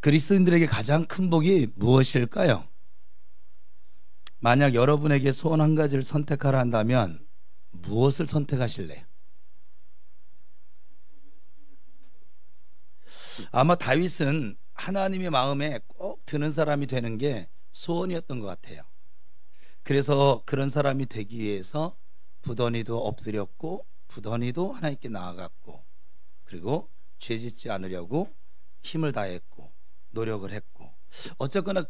그리스도인들에게 가장 큰 복이 무엇일까요? 만약 여러분에게 소원 한 가지를 선택하라 한다면 무엇을 선택하실래요? 아마 다윗은 하나님의 마음에 꼭 드는 사람이 되는 게 소원이었던 것 같아요. 그래서 그런 사람이 되기 위해서 부더니도 엎드렸고 부더니도 하나님께 나아갔고, 그리고 죄짓지 않으려고 힘을 다했고 노력을 했고, 어쨌거나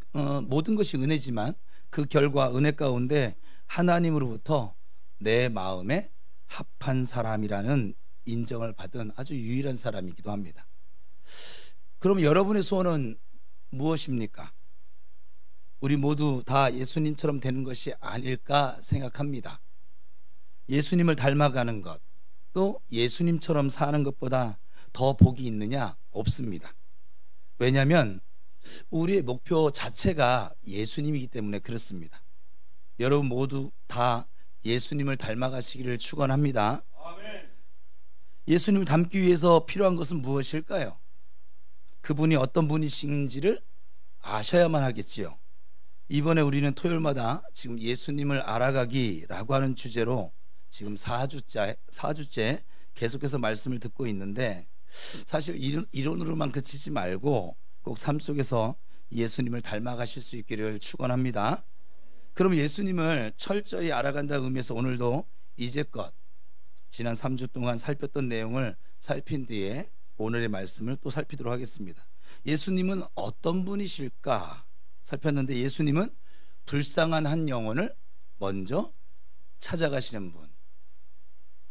모든 것이 은혜지만 그 결과 은혜 가운데 하나님으로부터 내 마음에 합한 사람이라는 인정을 받은 아주 유일한 사람이기도 합니다. 그럼 여러분의 소원은 무엇입니까? 우리 모두 다 예수님처럼 되는 것이 아닐까 생각합니다. 예수님을 닮아가는 것, 또 예수님처럼 사는 것보다 더 복이 있느냐? 없습니다. 왜냐하면 우리의 목표 자체가 예수님이기 때문에 그렇습니다. 여러분 모두 다 예수님을 닮아가시기를 축원합니다. 아멘. 예수님을 닮기 위해서 필요한 것은 무엇일까요? 그분이 어떤 분이신지를 아셔야만 하겠지요. 이번에 우리는 토요일마다 지금 예수님을 알아가기라고 하는 주제로 지금 4주째 계속해서 말씀을 듣고 있는데, 사실 이론으로만 그치지 말고 꼭 삶 속에서 예수님을 닮아가실 수 있기를 축원합니다. 그럼 예수님을 철저히 알아간다는 의미에서 오늘도 이제껏 지난 3주 동안 살폈던 내용을 살핀 뒤에 오늘의 말씀을 또 살피도록 하겠습니다. 예수님은 어떤 분이실까 살폈는데, 예수님은 불쌍한 한 영혼을 먼저 찾아가시는 분,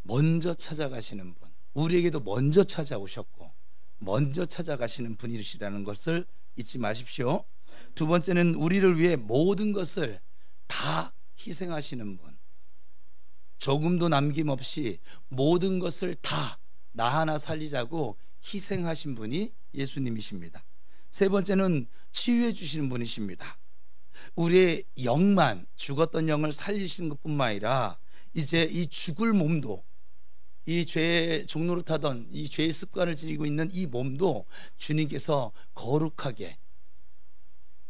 먼저 찾아가시는 분, 우리에게도 먼저 찾아오셨고 먼저 찾아가시는 분이시라는 것을 잊지 마십시오. 두 번째는 우리를 위해 모든 것을 다 희생하시는 분, 조금도 남김없이 모든 것을 다 나 하나 살리자고 희생하신 분이 예수님이십니다. 세 번째는 치유해 주시는 분이십니다. 우리의 영만, 죽었던 영을 살리시는 것뿐만 아니라 이제 이 죽을 몸도, 이 죄의 종로를 타던 이 죄의 습관을 지니고 있는 이 몸도 주님께서 거룩하게,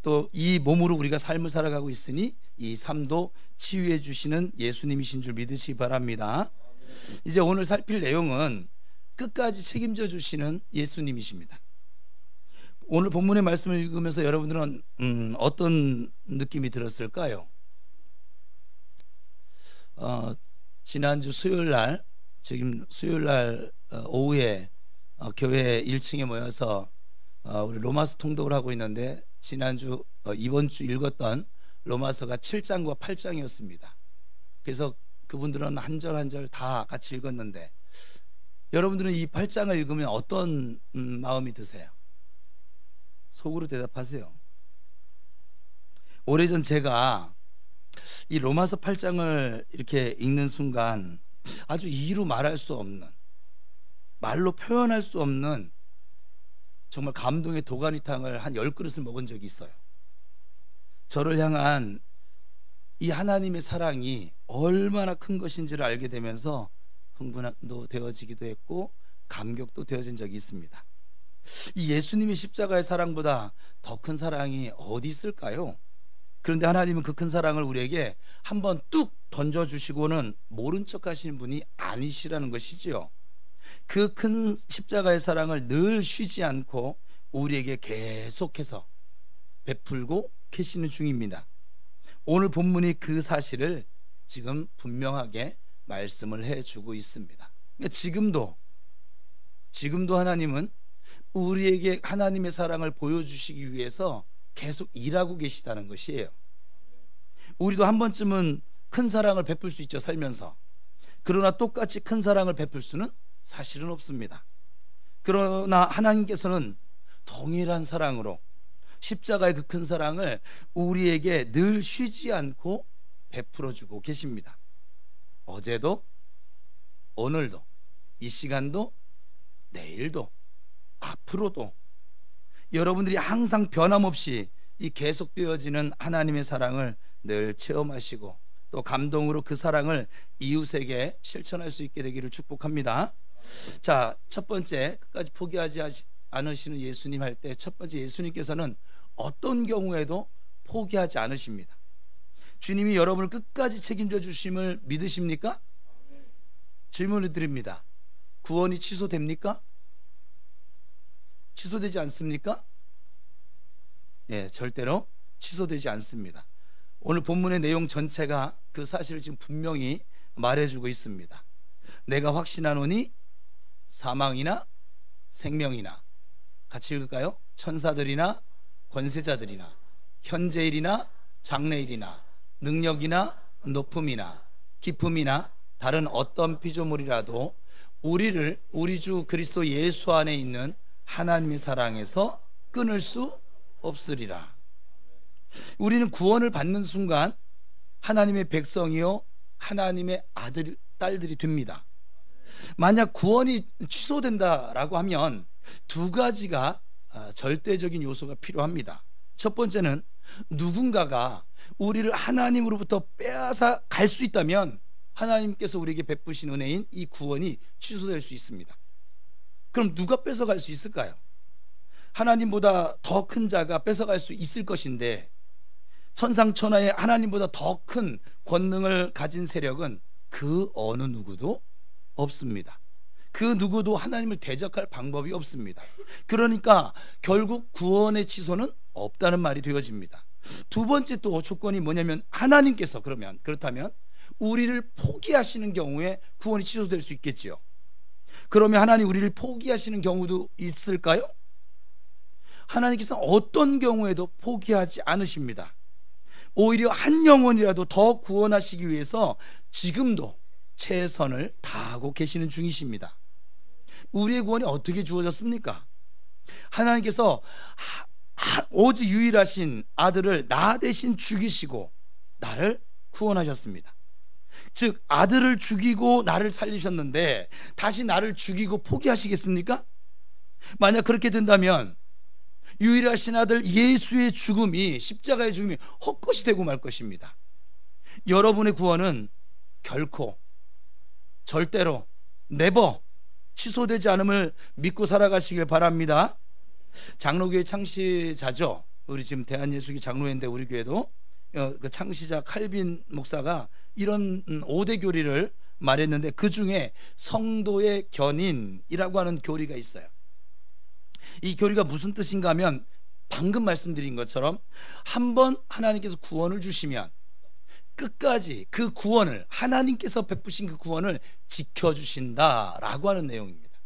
또 이 몸으로 우리가 삶을 살아가고 있으니 이 삶도 치유해 주시는 예수님이신 줄 믿으시기 바랍니다. 이제 오늘 살필 내용은 끝까지 책임져 주시는 예수님이십니다. 오늘 본문의 말씀을 읽으면서 여러분들은 어떤 느낌이 들었을까요? 지난주 수요일날, 지금 수요일날 오후에 교회 1층에 모여서 우리 로마서 통독을 하고 있는데, 지난주 이번 주 읽었던 로마서가 7장과 8장이었습니다. 그래서 그분들은 한 절 한 절 다 같이 읽었는데, 여러분들은 이 8장을 읽으면 어떤 마음이 드세요? 속으로 대답하세요. 오래전 제가 이 로마서 8장을 이렇게 읽는 순간 아주 이루 말할 수 없는, 말로 표현할 수 없는 정말 감동의 도가니탕을 한 10그릇을 먹은 적이 있어요. 저를 향한 이 하나님의 사랑이 얼마나 큰 것인지를 알게 되면서 흥분도 되어지기도 했고 감격도 되어진 적이 있습니다. 이 예수님의 십자가의 사랑보다 더 큰 사랑이 어디 있을까요? 그런데 하나님은 그 큰 사랑을 우리에게 한번 뚝 던져주시고는 모른 척 하시는 분이 아니시라는 것이지요. 그 큰 십자가의 사랑을 늘 쉬지 않고 우리에게 계속해서 베풀고 계시는 중입니다. 오늘 본문이 그 사실을 지금 분명하게 말씀을 해주고 있습니다. 그러니까 지금도 하나님은 우리에게 하나님의 사랑을 보여주시기 위해서 계속 일하고 계시다는 것이에요. 우리도 한 번쯤은 큰 사랑을 베풀 수 있죠, 살면서. 그러나 똑같이 큰 사랑을 베풀 수는 사실은 없습니다. 그러나 하나님께서는 동일한 사랑으로 십자가의 그 큰 사랑을 우리에게 늘 쉬지 않고 베풀어주고 계십니다. 어제도, 오늘도, 이 시간도, 내일도, 앞으로도 여러분들이 항상 변함없이 이 계속되어지는 하나님의 사랑을 늘 체험하시고 또 감동으로 그 사랑을 이웃에게 실천할 수 있게 되기를 축복합니다. 자, 첫 번째, 끝까지 포기하지 않으시는 예수님 할 때 첫 번째, 예수님께서는 어떤 경우에도 포기하지 않으십니다. 주님이 여러분을 끝까지 책임져 주심을 믿으십니까? 질문을 드립니다. 구원이 취소됩니까? 취소되지 않습니까? 예, 절대로 취소되지 않습니다. 오늘 본문의 내용 전체가 그 사실을 지금 분명히 말해주고 있습니다. 내가 확신하노니 사망이나 생명이나, 같이 읽을까요? 천사들이나 권세자들이나 현재일이나 장래일이나 능력이나 높음이나 깊음이나 다른 어떤 피조물이라도 우리를 우리 주 그리스도 예수 안에 있는 하나님의 사랑에서 끊을 수 없으리라. 우리는 구원을 받는 순간 하나님의 백성이요 하나님의 아들, 딸들이 됩니다. 만약 구원이 취소된다라고 하면 두 가지가 절대적인 요소가 필요합니다. 첫 번째는 누군가가 우리를 하나님으로부터 빼앗아 갈 수 있다면 하나님께서 우리에게 베푸신 은혜인 이 구원이 취소될 수 있습니다. 그럼 누가 뺏어갈 수 있을까요? 하나님보다 더 큰 자가 뺏어갈 수 있을 것인데, 천상천하에 하나님보다 더 큰 권능을 가진 세력은 그 어느 누구도 없습니다. 그 누구도 하나님을 대적할 방법이 없습니다. 그러니까 결국 구원의 취소는 없다는 말이 되어집니다. 두 번째 또 조건이 뭐냐면, 하나님께서 그렇다면 우리를 포기하시는 경우에 구원이 취소될 수 있겠지요. 그러면 하나님 우리를 포기하시는 경우도 있을까요? 하나님께서 어떤 경우에도 포기하지 않으십니다. 오히려 한 영혼이라도 더 구원하시기 위해서 지금도 최선을 다하고 계시는 중이십니다. 우리의 구원이 어떻게 주어졌습니까? 하나님께서 오직 유일하신 아들을 나 대신 죽이시고 나를 구원하셨습니다. 즉 아들을 죽이고 나를 살리셨는데 다시 나를 죽이고 포기하시겠습니까? 만약 그렇게 된다면 유일하신 아들 예수의 죽음이, 십자가의 죽음이 헛것이 되고 말 것입니다. 여러분의 구원은 결코, 절대로, 네버 취소되지 않음을 믿고 살아가시길 바랍니다. 장로교회 창시자죠. 우리 지금 대한예수교 장로회인데 우리 교회도 그 창시자 칼빈 목사가 이런 5대 교리를 말했는데, 그 중에 성도의 견인이라고 하는 교리가 있어요. 이 교리가 무슨 뜻인가 하면, 방금 말씀드린 것처럼 한번 하나님께서 구원을 주시면 끝까지 그 구원을, 하나님께서 베푸신 그 구원을 지켜주신다라고 하는 내용입니다.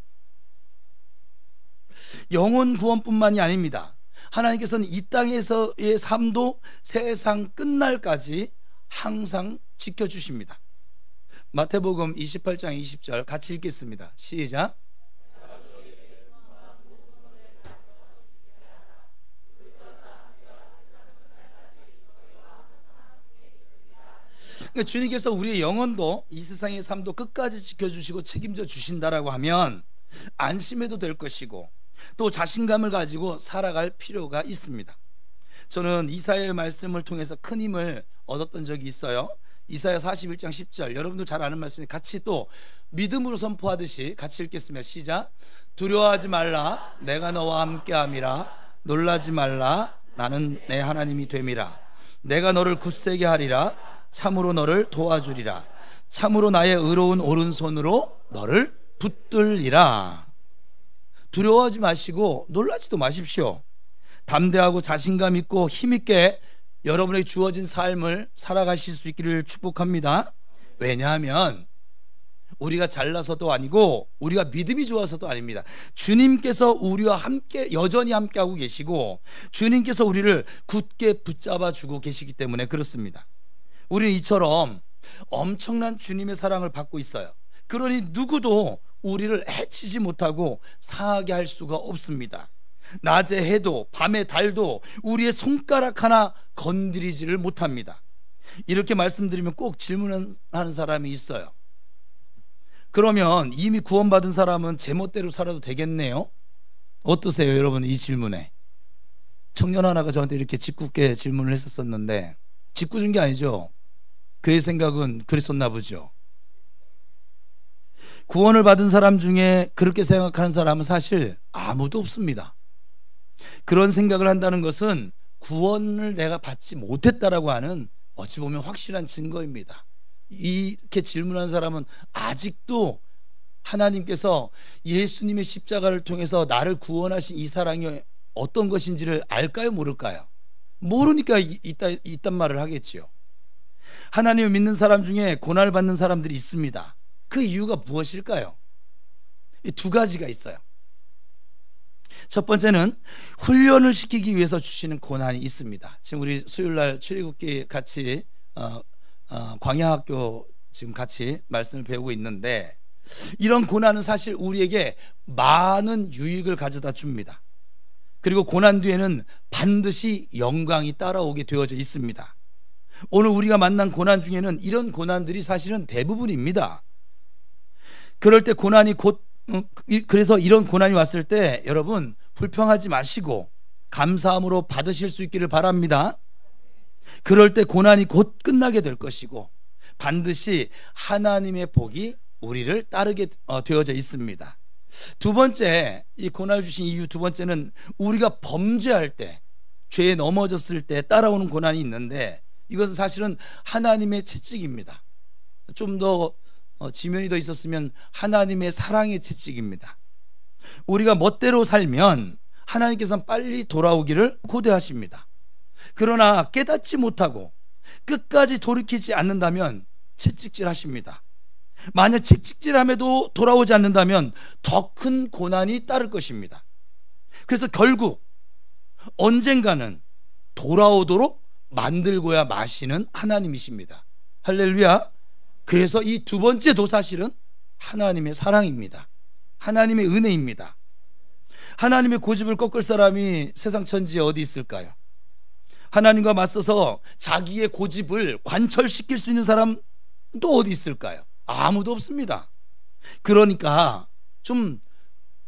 영혼 구원뿐만이 아닙니다. 하나님께서는 이 땅에서의 삶도 세상 끝날까지 항상 지켜주십니다. 마태복음 28장 20절 같이 읽겠습니다. 시작. 그러니까 주님께서 우리의 영혼도, 이 세상의 삶도 끝까지 지켜주시고 책임져 주신다라고 하면 안심해도 될 것이고, 또 자신감을 가지고 살아갈 필요가 있습니다. 저는 이사야의 말씀을 통해서 큰 힘을 얻었던 적이 있어요. 이사야 41장 10절, 여러분들 잘 아는 말씀인데 같이 또 믿음으로 선포하듯이 같이 읽겠습니다. 시작. 두려워하지 말라, 내가 너와 함께함이라. 놀라지 말라, 나는 내 하나님이 됨이라. 내가 너를 굳세게 하리라. 참으로 너를 도와주리라. 참으로 나의 의로운 오른손으로 너를 붙들리라. 두려워하지 마시고 놀라지도 마십시오. 담대하고 자신감 있고 힘있게 여러분에게 주어진 삶을 살아가실 수 있기를 축복합니다. 왜냐하면 우리가 잘나서도 아니고 우리가 믿음이 좋아서도 아닙니다. 주님께서 우리와 함께, 여전히 함께하고 계시고 주님께서 우리를 굳게 붙잡아 주고 계시기 때문에 그렇습니다. 우리는 이처럼 엄청난 주님의 사랑을 받고 있어요. 그러니 누구도 우리를 해치지 못하고 상하게 할 수가 없습니다. 낮에 해도 밤에 달도 우리의 손가락 하나 건드리지를 못합니다. 이렇게 말씀드리면 꼭 질문하는 사람이 있어요. 그러면 이미 구원받은 사람은 제멋대로 살아도 되겠네요? 어떠세요, 여러분? 이 질문에 청년 하나가 저한테 이렇게 짓궂게 질문을 했었는데, 짓궂은 게 아니죠. 그의 생각은 그랬었나 보죠. 구원을 받은 사람 중에 그렇게 생각하는 사람은 사실 아무도 없습니다. 그런 생각을 한다는 것은 구원을 내가 받지 못했다라고 하는 어찌 보면 확실한 증거입니다. 이렇게 질문한 사람은 아직도 하나님께서 예수님의 십자가를 통해서 나를 구원하신 이 사랑이 어떤 것인지를 알까요, 모를까요? 모르니까 이딴 말을 하겠지요. 하나님을 믿는 사람 중에 고난을 받는 사람들이 있습니다. 그 이유가 무엇일까요? 이 두 가지가 있어요. 첫 번째는 훈련을 시키기 위해서 주시는 고난이 있습니다. 지금 우리 수요일날 출애굽기 같이 광야학교 지금 같이 말씀을 배우고 있는데, 이런 고난은 사실 우리에게 많은 유익을 가져다 줍니다. 그리고 고난 뒤에는 반드시 영광이 따라오게 되어져 있습니다. 오늘 우리가 만난 고난 중에는 이런 고난들이 사실은 대부분입니다. 그럴 때 고난이 그래서 이런 고난이 왔을 때 여러분 불평하지 마시고 감사함으로 받으실 수 있기를 바랍니다. 그럴 때 고난이 곧 끝나게 될 것이고 반드시 하나님의 복이 우리를 따르게 되어져 있습니다. 두 번째, 이 고난을 주신 이유 두 번째는 우리가 범죄할 때, 죄에 넘어졌을 때 따라오는 고난이 있는데, 이것은 사실은 하나님의 채찍입니다. 좀 더 지면이 더 있었으면 하나님의 사랑의 채찍입니다. 우리가 멋대로 살면 하나님께서는 빨리 돌아오기를 고대하십니다. 그러나 깨닫지 못하고 끝까지 돌이키지 않는다면 채찍질 하십니다. 만약 채찍질함에도 돌아오지 않는다면 더 큰 고난이 따를 것입니다. 그래서 결국 언젠가는 돌아오도록 만들고야 마시는 하나님이십니다. 할렐루야. 그래서 이 두 번째도 사실은 하나님의 사랑입니다. 하나님의 은혜입니다. 하나님의 고집을 꺾을 사람이 세상 천지에 어디 있을까요? 하나님과 맞서서 자기의 고집을 관철시킬 수 있는 사람 또 어디 있을까요? 아무도 없습니다. 그러니까 좀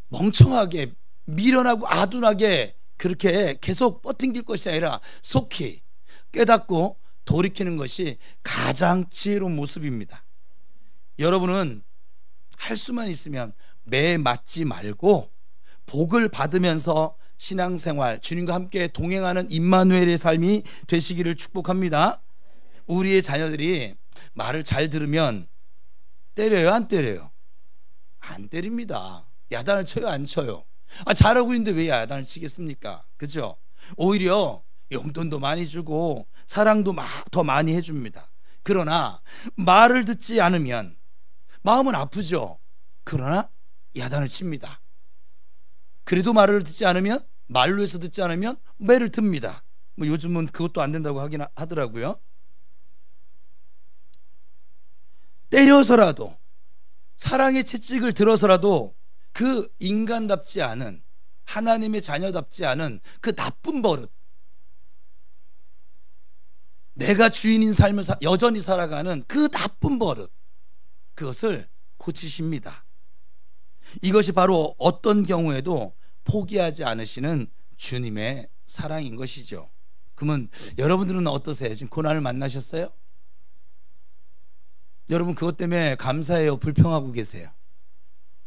멍청하게 미련하고 아둔하게 그렇게 계속 뻗팅길 것이 아니라 속히 깨닫고 돌이키는 것이 가장 지혜로운 모습입니다. 여러분은 할 수만 있으면 매 맞지 말고 복을 받으면서 신앙생활, 주님과 함께 동행하는 임마누엘의 삶이 되시기를 축복합니다. 우리의 자녀들이 말을 잘 들으면 때려요, 안 때려요? 안 때립니다. 야단을 쳐요, 안 쳐요? 잘하고 있는데 왜 야단을 치겠습니까? 그죠? 오히려 용돈도 많이 주고 사랑도 더 많이 해줍니다. 그러나 말을 듣지 않으면 마음은 아프죠. 그러나 야단을 칩니다. 그래도 말을 듣지 않으면, 말로 해서 듣지 않으면 매를 듭니다. 요즘은 그것도 안 된다고 하긴 하더라고요. 때려서라도, 사랑의 채찍을 들어서라도 그 인간답지 않은, 하나님의 자녀답지 않은 그 나쁜 버릇, 내가 주인인 삶을 여전히 살아가는 그 나쁜 버릇, 그것을 고치십니다. 이것이 바로 어떤 경우에도 포기하지 않으시는 주님의 사랑인 것이죠. 그러면 여러분들은 어떠세요? 지금 고난을 만나셨어요? 여러분 그것 때문에 감사해요? 불평하고 계세요?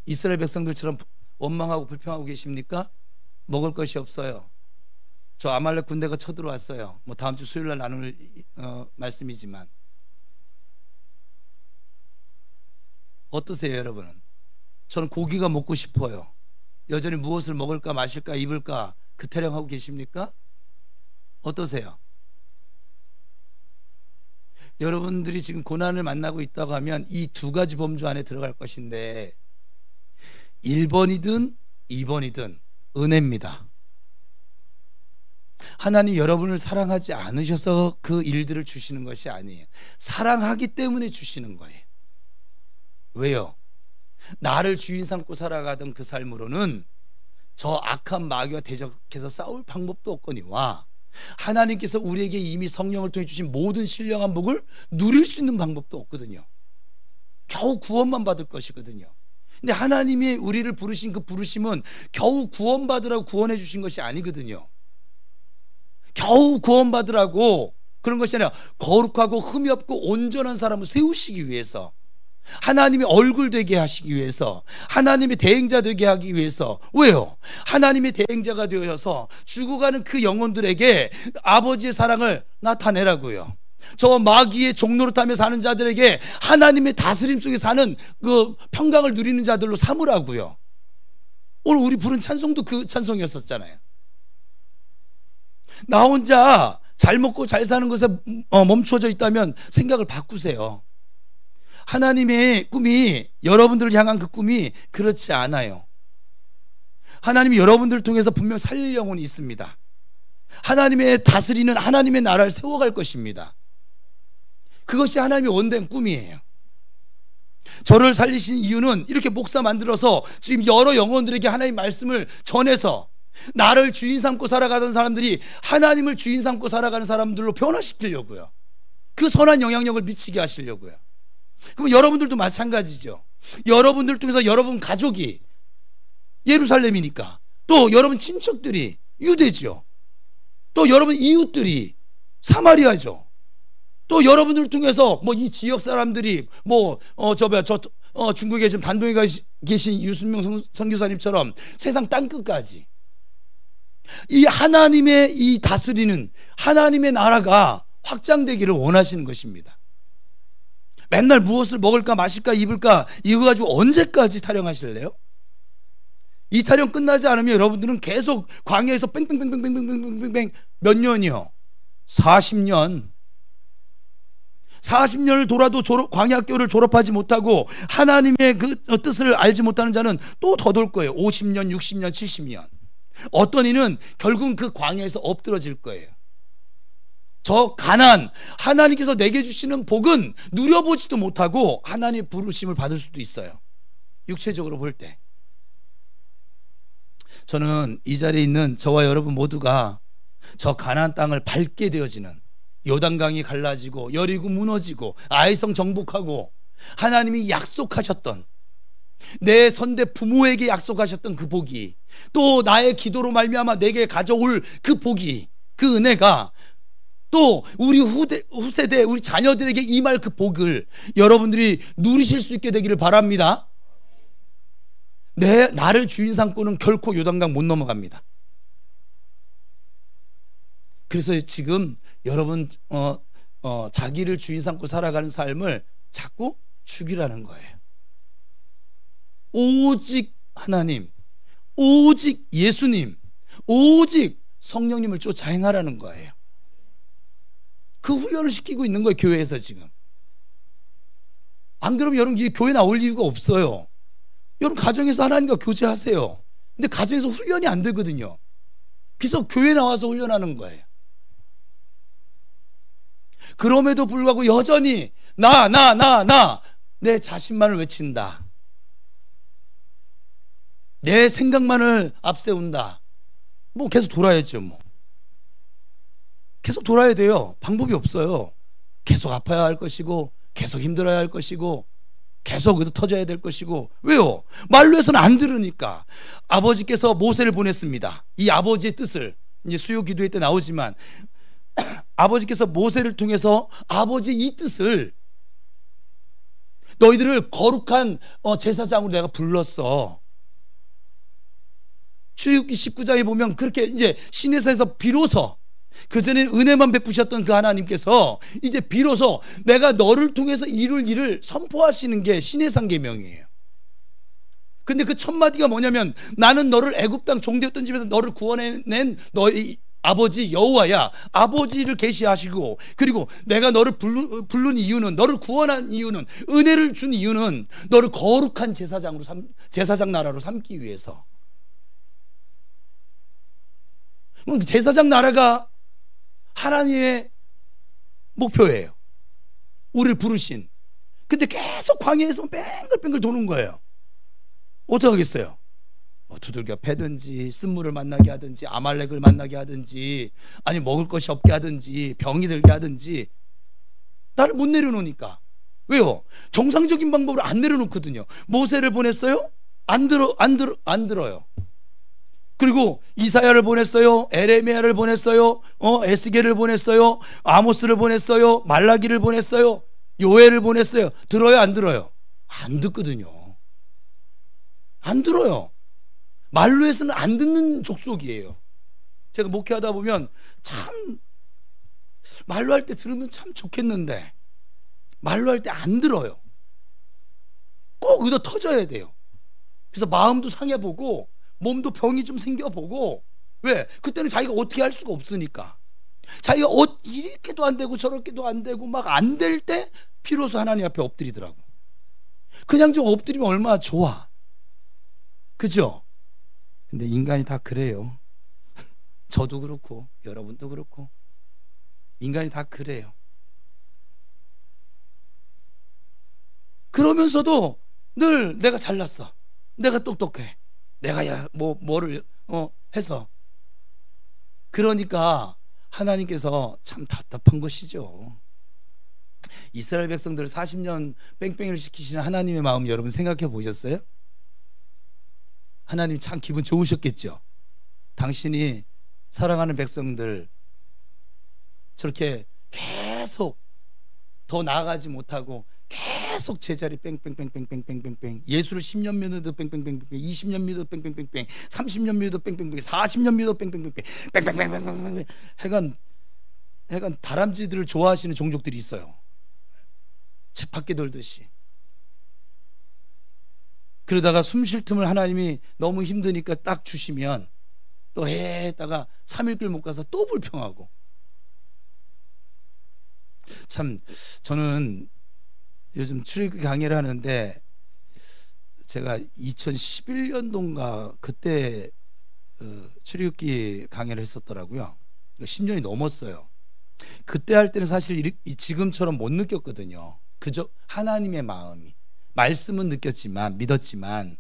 이스라엘 백성들처럼 원망하고 불평하고 계십니까? 먹을 것이 없어요. 저 아말렉 군대가 쳐들어왔어요. 다음 주 수요일 날 나눌 말씀이지만 어떠세요, 여러분은? 저는 고기가 먹고 싶어요. 여전히 무엇을 먹을까 마실까 입을까 그 타령하고 계십니까? 어떠세요? 여러분들이 지금 고난을 만나고 있다고 하면 이 두 가지 범주 안에 들어갈 것인데 1번이든 2번이든 은혜입니다. 하나님 여러분을 사랑하지 않으셔서 그 일들을 주시는 것이 아니에요. 사랑하기 때문에 주시는 거예요. 왜요? 나를 주인 삼고 살아가던 그 삶으로는 저 악한 마귀와 대적해서 싸울 방법도 없거니와 하나님께서 우리에게 이미 성령을 통해 주신 모든 신령한 복을 누릴 수 있는 방법도 없거든요. 겨우 구원만 받을 것이거든요. 근데 하나님이 우리를 부르신 그 부르심은 겨우 구원받으라고 구원해 주신 것이 아니거든요. 겨우 구원받으라고 그런 것이 아니라 거룩하고 흠이 없고 온전한 사람을 세우시기 위해서 하나님의 얼굴 되게 하시기 위해서, 하나님의 대행자 되게 하기 위해서. 왜요? 하나님의 대행자가 되어서 죽어가는 그 영혼들에게 아버지의 사랑을 나타내라고요. 저 마귀의 종노릇하며 사는 자들에게 하나님의 다스림 속에 사는 그 평강을 누리는 자들로 삼으라고요. 오늘 우리 부른 찬송도 그 찬송이었었잖아요. 나 혼자 잘 먹고 잘 사는 것에 멈추어져 있다면 생각을 바꾸세요. 하나님의 꿈이, 여러분들을 향한 그 꿈이 그렇지 않아요. 하나님이 여러분들을 통해서 분명 살릴 영혼이 있습니다. 하나님의 다스리는 하나님의 나라를 세워갈 것입니다. 그것이 하나님의 원된 꿈이에요. 저를 살리신 이유는 이렇게 목사 만들어서 지금 여러 영혼들에게 하나님의 말씀을 전해서 나를 주인 삼고 살아가던 사람들이 하나님을 주인 삼고 살아가는 사람들로 변화시키려고요. 그 선한 영향력을 미치게 하시려고요. 그럼 여러분들도 마찬가지죠. 여러분들 통해서 여러분 가족이 예루살렘이니까, 또 여러분 친척들이 유대죠. 또 여러분 이웃들이 사마리아죠. 또 여러분들 통해서 뭐 이 지역 사람들이 중국에 지금 단동에 계신 유순명 선교사님처럼 세상 땅끝까지 이 하나님의 이 다스리는 하나님의 나라가 확장되기를 원하시는 것입니다. 맨날 무엇을 먹을까 마실까 입을까 이거 가지고 언제까지 타령하실래요? 이 타령 끝나지 않으면 여러분들은 계속 광야에서 뺑뺑뺑뺑뺑뺑뺑뺑 몇 년이요? 40년을 돌아도 광야학교를 졸업하지 못하고 하나님의 그 뜻을 알지 못하는 자는 또 더 돌 거예요. 50년, 60년, 70년. 어떤 이는 결국은 그 광야에서 엎드러질 거예요. 저 가난, 하나님께서 내게 주시는 복은 누려보지도 못하고 하나님의 부르심을 받을 수도 있어요. 육체적으로 볼 때. 저는 이 자리에 있는 저와 여러분 모두가 저 가나안 땅을 밟게 되어지는, 요단강이 갈라지고 여리고 무너지고 아이성 정복하고 하나님이 약속하셨던, 내 선대 부모에게 약속하셨던 그 복이, 또 나의 기도로 말미암아 내게 가져올 그 복이, 그 은혜가 또 우리 후세대 우리 자녀들에게 임할 그 복을 여러분들이 누리실 수 있게 되기를 바랍니다. 나를 주인 삼고는 결코 요단강 못 넘어갑니다. 그래서 지금 여러분 자기를 주인 삼고 살아가는 삶을 자꾸 죽이라는 거예요. 오직 하나님, 오직 예수님, 오직 성령님을 쫓아 행하라는 거예요. 그 훈련을 시키고 있는 거예요, 교회에서 지금. 안 그러면 여러분 교회 나올 이유가 없어요. 여러분 가정에서 하나님과 교제하세요. 근데 가정에서 훈련이 안 되거든요. 그래서 교회 나와서 훈련하는 거예요. 그럼에도 불구하고 여전히 내 자신만을 외친다. 내 생각만을 앞세운다. 뭐 계속 돌아야죠. 뭐 계속 돌아야 돼요. 방법이 없어요. 계속 아파야 할 것이고, 계속 힘들어야 할 것이고, 계속 터져야 될 것이고. 왜요? 말로 해서는 안 들으니까. 아버지께서 모세를 보냈습니다. 이 아버지의 뜻을, 이제 수요 기도회 때 나오지만 아버지께서 모세를 통해서 아버지의 이 뜻을, 너희들을 거룩한 제사장으로 내가 불렀어. 출애굽기 19장에 보면 그렇게 이제 시내산에서 비로소, 그전에 은혜만 베푸셨던 그 하나님께서 이제 비로소 내가 너를 통해서 이룰 일을 선포하시는 게 시내산 계명이에요. 근데 그 첫 마디가 뭐냐면, 나는 너를 애굽 땅 종되었던 집에서 너를 구원해낸 너희 아버지 여호와야. 아버지를 계시하시고, 그리고 내가 너를 부른 이유는, 너를 구원한 이유는, 은혜를 준 이유는 너를 거룩한 제사장 나라로 삼기 위해서. 제사장 나라가 하나님의 목표예요. 우리를 부르신. 근데 계속 광야에서 뱅글뱅글 도는 거예요. 어떻게 하겠어요? 두들겨 패든지, 쓴물을 만나게 하든지, 아말렉을 만나게 하든지, 아니 먹을 것이 없게 하든지, 병이 들게 하든지. 나를 못 내려놓으니까. 왜요? 정상적인 방법으로 안 내려놓거든요. 모세를 보냈어요? 안 들어요. 그리고 이사야를 보냈어요. 에레미야를 보냈어요. 에스겔을 보냈어요. 아모스를 보냈어요. 말라기를 보냈어요. 요엘을 보냈어요. 들어요, 안 들어요? 안 듣거든요. 안 들어요. 말로 해서는 안 듣는 족속이에요. 제가 목회하다 보면 참 말로 할 때 들으면 참 좋겠는데 말로 할 때 안 들어요. 꼭 의도 터져야 돼요. 그래서 마음도 상해보고 몸도 병이 좀 생겨보고. 왜? 그때는 자기가 어떻게 할 수가 없으니까. 자기가 이렇게도 안 되고 저렇게도 안 되고 막 안 될 때 비로소 하나님 앞에 엎드리더라고. 그냥 좀 엎드리면 얼마나 좋아. 그죠? 근데 인간이 다 그래요. 저도 그렇고 여러분도 그렇고 인간이 다 그래요. 그러면서도 늘 내가 잘났어, 내가 똑똑해, 내가 뭐를 해서. 그러니까 하나님께서 참 답답한 것이죠. 이스라엘 백성들 40년 뺑뺑이를 시키시는 하나님의 마음 여러분 생각해 보셨어요? 하나님 참 기분 좋으셨겠죠. 당신이 사랑하는 백성들 저렇게 계속 더 나아가지 못하고 계속 제자리 뺑뺑뺑뺑뺑뺑뺑뺑, 예수를 10년 믿어도 뺑뺑뺑뺑, 20년 믿어도 뺑뺑뺑뺑, 30년 믿어도 뺑뺑뺑, 40년 믿어도 뺑뺑뺑뺑, 뺑뺑뺑뺑뺑. 해간 다람쥐들을 좋아하시는 종족들이 있어요. 쳇바퀴 돌듯이. 그러다가 숨 쉴 틈을 하나님이 너무 힘드니까 딱 주시면 또 했다가 3일길 못 가서 또 불평하고. 참 저는 요즘 출애굽기 강의를 하는데 제가 2011년도인가 그때 출애굽기 강의를 했었더라고요. 10년이 넘었어요. 그때 할 때는 사실 지금처럼 못 느꼈거든요. 그저 하나님의 마음이, 말씀은 느꼈지만 믿었지만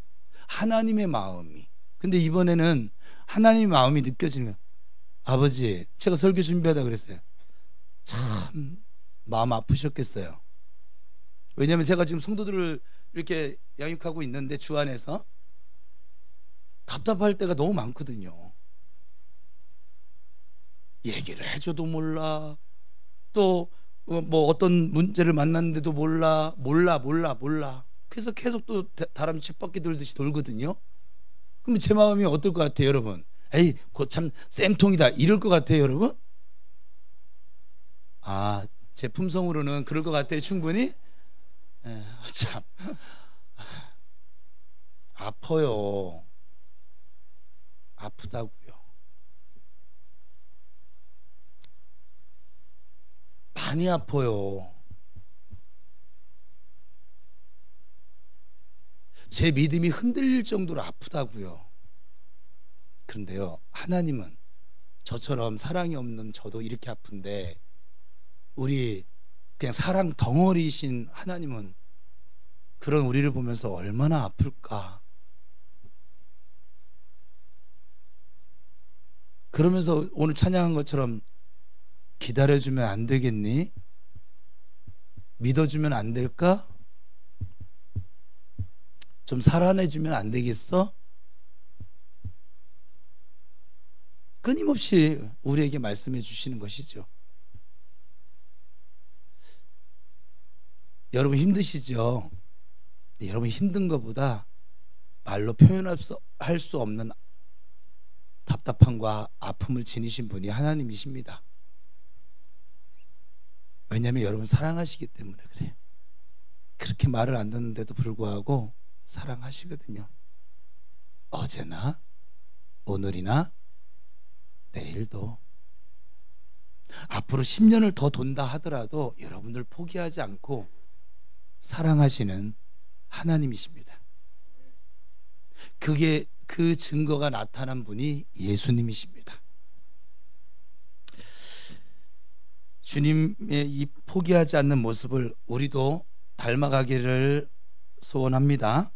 하나님의 마음이. 근데 이번에는 하나님의 마음이 느껴지는 거예요. 아버지, 제가 설교 준비하다 그랬어요. 참 마음 아프셨겠어요. 왜냐하면 제가 지금 성도들을 이렇게 양육하고 있는데 주 안에서 답답할 때가 너무 많거든요. 얘기를 해줘도 몰라, 또 뭐 어떤 문제를 만났는데도 몰라. 그래서 계속 또 다람쥐 쳇바퀴 돌듯이 돌거든요. 그럼 제 마음이 어떨 것 같아요, 여러분? 에이, 그거 참 쌤통이다 이럴 것 같아요, 여러분? 아, 제 품성으로는 그럴 것 같아요, 충분히. 참 아파요. 아프다고요. 많이 아파요. 제 믿음이 흔들릴 정도로 아프다고요. 그런데요, 하나님은 저처럼 사랑이 없는 저도 이렇게 아픈데 우리 그냥 사랑 덩어리이신 하나님은 그런 우리를 보면서 얼마나 아플까. 그러면서 오늘 찬양한 것처럼 기다려주면 안 되겠니? 믿어주면 안 될까? 좀 살아내주면 안 되겠어? 끊임없이 우리에게 말씀해 주시는 것이죠. 여러분 힘드시죠? 여러분 힘든 것보다 말로 표현할 수 없는 답답함과 아픔을 지니신 분이 하나님이십니다. 왜냐하면 여러분 사랑하시기 때문에 그래요. 그렇게 말을 안 듣는데도 불구하고 사랑하시거든요. 어제나 오늘이나 내일도. 앞으로 10년을 더 돈다 하더라도 여러분들 포기하지 않고 사랑하시는 하나님이십니다. 그게 그 증거가 나타난 분이 예수님이십니다. 주님의 이 포기하지 않는 모습을 우리도 닮아가기를 소원합니다.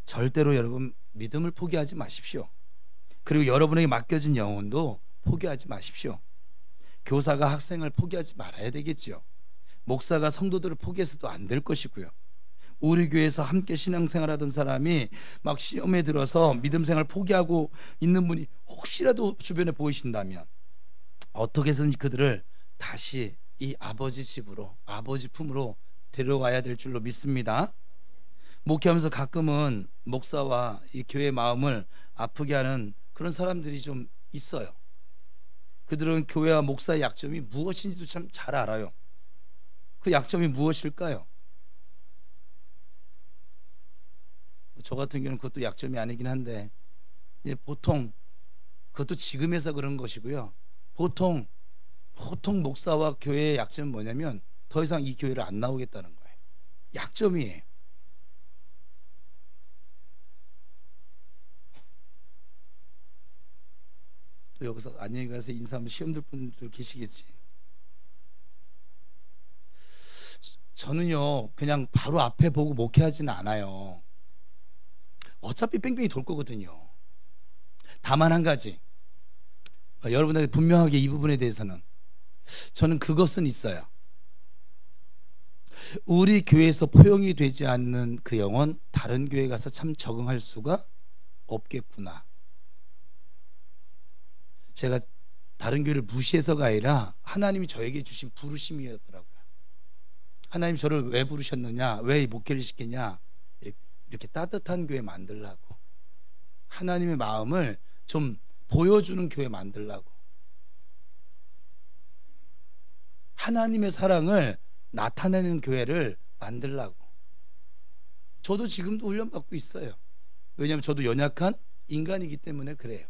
절대로 여러분 믿음을 포기하지 마십시오. 그리고 여러분에게 맡겨진 영혼도 포기하지 마십시오. 교사가 학생을 포기하지 말아야 되겠죠. 목사가 성도들을 포기해서도 안 될 것이고요. 우리 교회에서 함께 신앙생활하던 사람이 막 시험에 들어서 믿음생활 포기하고 있는 분이 혹시라도 주변에 보이신다면 어떻게 해서든지 그들을 다시 이 아버지 집으로, 아버지 품으로 데려와야 될 줄로 믿습니다. 목회하면서 가끔은 목사와 이 교회의 마음을 아프게 하는 그런 사람들이 좀 있어요. 그들은 교회와 목사의 약점이 무엇인지도 참 잘 알아요. 그 약점이 무엇일까요? 저 같은 경우는 그것도 약점이 아니긴 한데, 보통 그것도 지금에서 그런 것이고요. 보통 목사와 교회의 약점은 뭐냐면 더 이상 이 교회를 안 나오겠다는 거예요. 약점이에요. 또 여기서 안녕히 가세요 인사하면 시험 들 분들 계시겠지. 저는요 그냥 바로 앞에 보고 목회하지는 않아요. 어차피 뺑뺑이 돌 거거든요. 다만 한 가지, 여러분들에게 분명하게 이 부분에 대해서는 저는 그것은 있어요. 우리 교회에서 포용이 되지 않는 그 영혼, 다른 교회 가서 참 적응할 수가 없겠구나. 제가 다른 교회를 무시해서가 아니라 하나님이 저에게 주신 부르심이었더라고요. 하나님 저를 왜 부르셨느냐, 왜 목회를 시키냐, 이렇게 따뜻한 교회 만들라고, 하나님의 마음을 좀 보여주는 교회 만들라고, 하나님의 사랑을 나타내는 교회를 만들라고. 저도 지금도 훈련받고 있어요. 왜냐하면 저도 연약한 인간이기 때문에 그래요.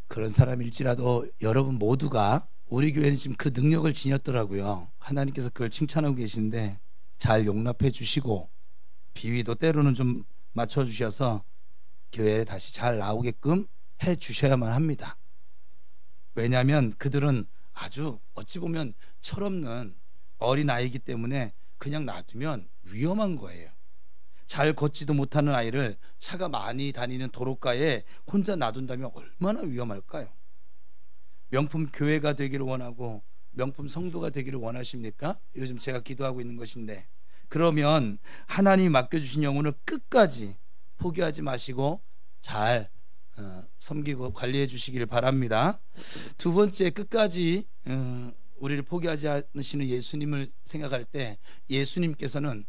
그런 사람일지라도 여러분 모두가, 우리 교회는 지금 그 능력을 지녔더라고요. 하나님께서 그걸 칭찬하고 계시는데 잘 용납해 주시고 비위도 때로는 좀 맞춰 주셔서 교회에 다시 잘 나오게끔 해 주셔야만 합니다. 왜냐하면 그들은 아주 어찌 보면 철없는 어린아이이기 때문에 그냥 놔두면 위험한 거예요. 잘 걷지도 못하는 아이를 차가 많이 다니는 도로가에 혼자 놔둔다면 얼마나 위험할까요? 명품 교회가 되기를 원하고 명품 성도가 되기를 원하십니까? 요즘 제가 기도하고 있는 것인데, 그러면 하나님이 맡겨주신 영혼을 끝까지 포기하지 마시고 잘 섬기고 관리해 주시기를 바랍니다. 두 번째, 끝까지 우리를 포기하지 않으시는 예수님을 생각할 때, 예수님께서는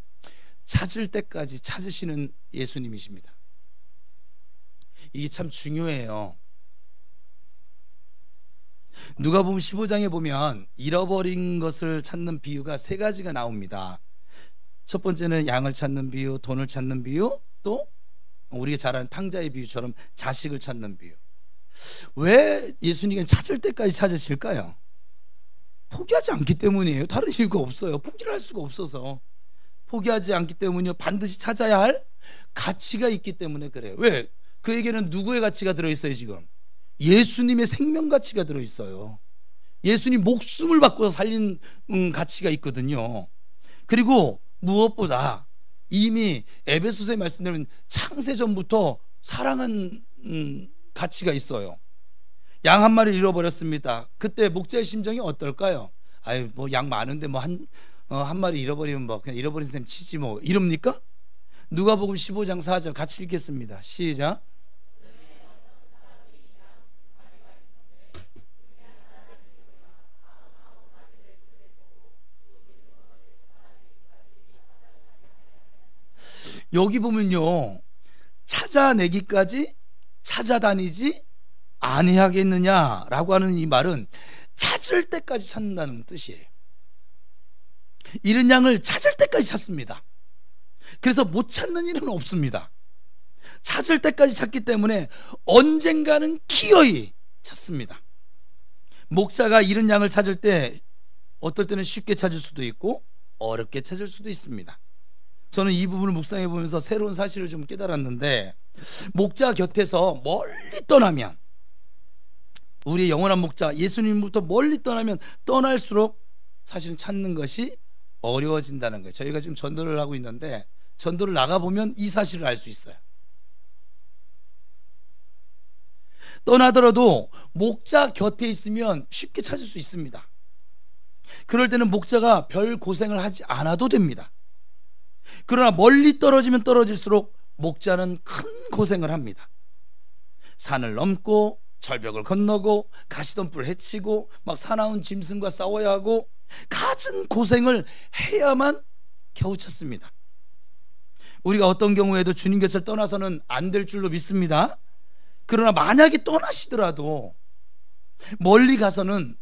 찾을 때까지 찾으시는 예수님이십니다. 이게 참 중요해요. 누가복음 15장에 보면 잃어버린 것을 찾는 비유가 세 가지가 나옵니다. 첫 번째는 양을 찾는 비유, 돈을 찾는 비유, 또 우리가 잘 아는 탕자의 비유처럼 자식을 찾는 비유. 왜 예수님은 찾을 때까지 찾으실까요? 포기하지 않기 때문이에요. 다른 이유가 없어요. 포기를 할 수가 없어서. 포기하지 않기 때문이요, 반드시 찾아야 할 가치가 있기 때문에 그래요. 왜? 그에게는 누구의 가치가 들어있어요? 지금 예수님의 생명 가치가 들어있어요. 예수님 목숨을 바꿔서 살린 가치가 있거든요. 그리고 무엇보다 이미 에베소서에 말씀드린 창세전부터 사랑한 가치가 있어요. 양 한 마리를 잃어버렸습니다. 그때 목자의 심정이 어떨까요? 아유, 뭐 양 많은데 뭐 한 마리 잃어버리면 뭐 그냥 잃어버린 셈 치지 뭐 이럽니까? 누가복음 15장 4절 같이 읽겠습니다. 시작. 여기 보면요, 찾아내기까지 찾아다니지 아니하겠느냐라고 하는 이 말은 찾을 때까지 찾는다는 뜻이에요. 잃은 양을 찾을 때까지 찾습니다. 그래서 못 찾는 일은 없습니다. 찾을 때까지 찾기 때문에 언젠가는 기어이 찾습니다. 목자가 잃은 양을 찾을 때 어떨 때는 쉽게 찾을 수도 있고 어렵게 찾을 수도 있습니다. 저는 이 부분을 묵상해 보면서 새로운 사실을 좀 깨달았는데, 목자 곁에서 멀리 떠나면, 우리의 영원한 목자 예수님부터 멀리 떠나면 떠날수록 사실은 찾는 것이 어려워진다는 거예요. 저희가 지금 전도를 하고 있는데 전도를 나가보면 이 사실을 알 수 있어요. 떠나더라도 목자 곁에 있으면 쉽게 찾을 수 있습니다. 그럴 때는 목자가 별 고생을 하지 않아도 됩니다. 그러나 멀리 떨어지면 떨어질수록 목자는 큰 고생을 합니다. 산을 넘고 절벽을 건너고 가시덤불 헤치고 막 사나운 짐승과 싸워야 하고 갖은 고생을 해야만 겨우 찼습니다. 우리가 어떤 경우에도 주님 곁을 떠나서는 안 될 줄로 믿습니다. 그러나 만약에 떠나시더라도 멀리 가서는